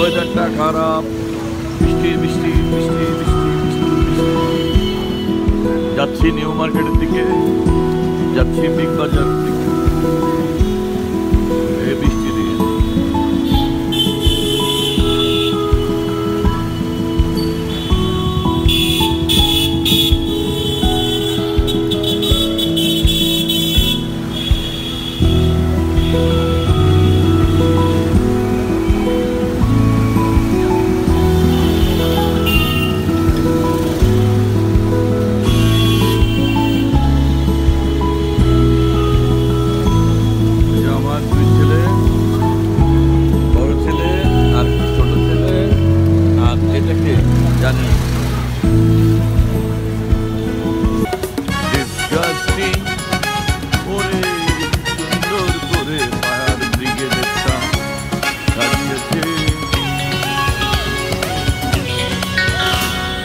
ওয়েদারটা খারাপ, বৃষ্টি বৃষ্টি বৃষ্টি বৃষ্টি বৃষ্টি বৃষ্টি। যাচ্ছি নিউ মার্কেটের দিকে, যাচ্ছি বিগ বাজারের দিকে, এই বৃষ্টি দিয়ে।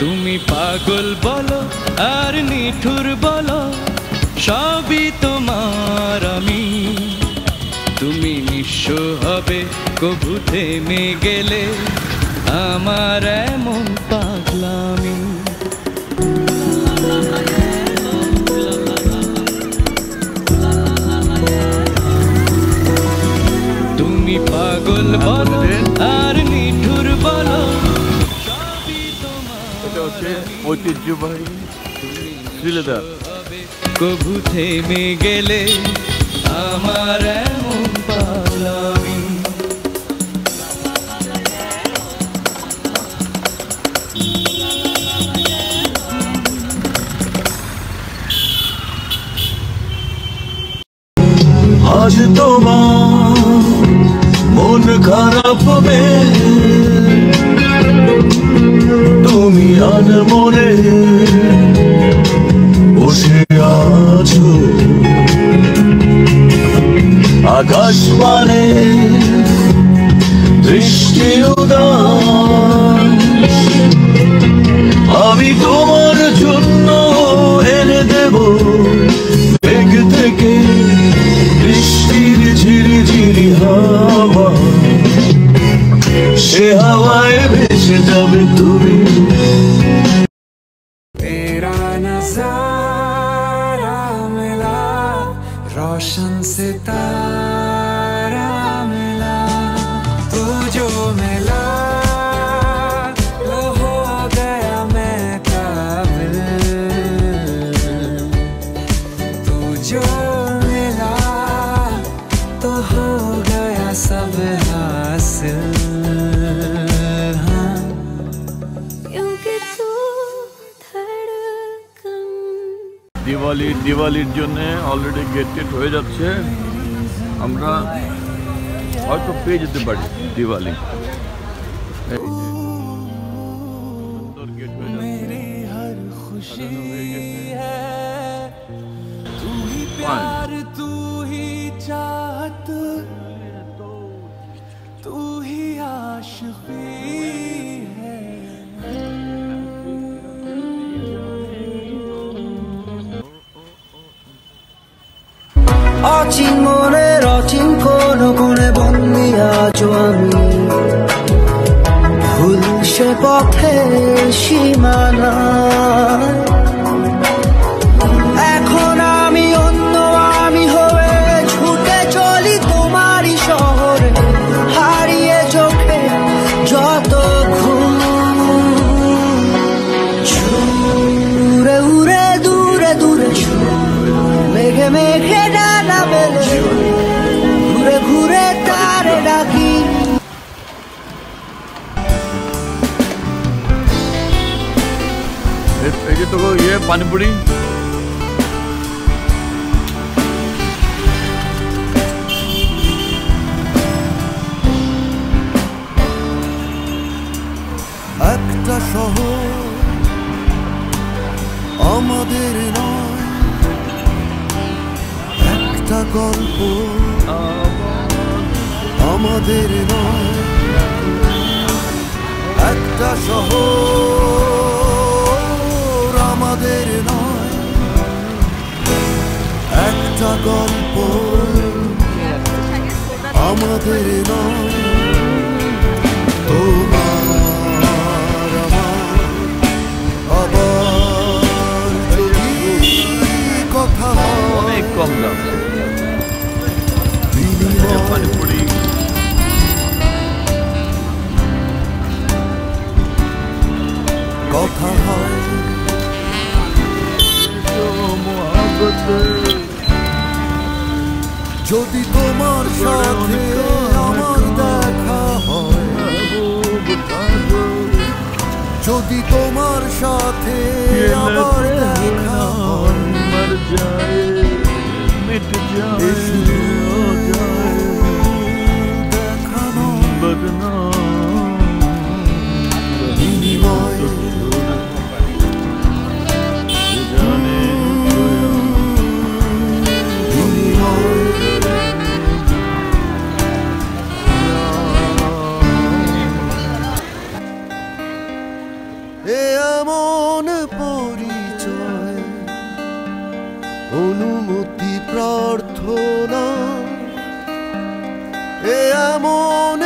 তুমি পাগল বলো আর নিঠুর বলো, সবই তোমার আমি। তুমি নিঃস্ব হবে কবু থেমে গেলে, আমার এমন পাগলামি। তুমি পাগল বলো আর নিঠুর বলো, ঐতিহ্যবাহী শ্রীলেদার। কবু থেমে গেলে আমার এমন পাগলামি। আজ তোমার মন খারাপ হবে, তুমি আনমনে বসে আছো। আকাশ মানে দৃষ্টি উদাস, আমি তোমার জন্য এনে দেব মেঘ থেকে বৃষ্টির ঝিরি ঝিরি হাওয়া। সে হাওয়ায় ভেসে যাবে তুমি। तेरा नजारा मिला, रोशन सितारा मिला, तू जो मिला वो हो गया मैं काबिल। तू जो मिला तो हो गया सब हासिल। দিওয়ালির জন্য অলরেডি গেট হয়ে যাচ্ছে, আমরা হয়তো পেয়ে যেতে পারি দিওয়ালি। অচিন মনের অচিন কোন কোণে বন্দি আছো আমি, ভুল সে পথে সীমানা। এখন আমি অন্য আমি হয়ে ছুটে চলি তোমারই শহরে, হারিয়ে চোখে যত ঘুম। উড়ে উড়ে দূরে দূরে মেঘে মেঘে ডানা মেলে, ঘুরে ঘুরে তারে ডাকি। এই যে তো পানিপুরি একটা শহর আমাদের নয়, একটা গল্প আমাদের নয়, একটা শহর আমাদের নয়, একটা গল্প আমাদের নয়। যদি তোমার সাথে আমার দেখা হয়, যদি তোমার সাথে আমার দেখা হয়, मर जाए मिट जाए এ শুধু দেখা নয়, बदनाम বিনিময় जाने বিনিময়। এ এমন পরিচয়, অনুমতি প্রার্থনা, এ এমন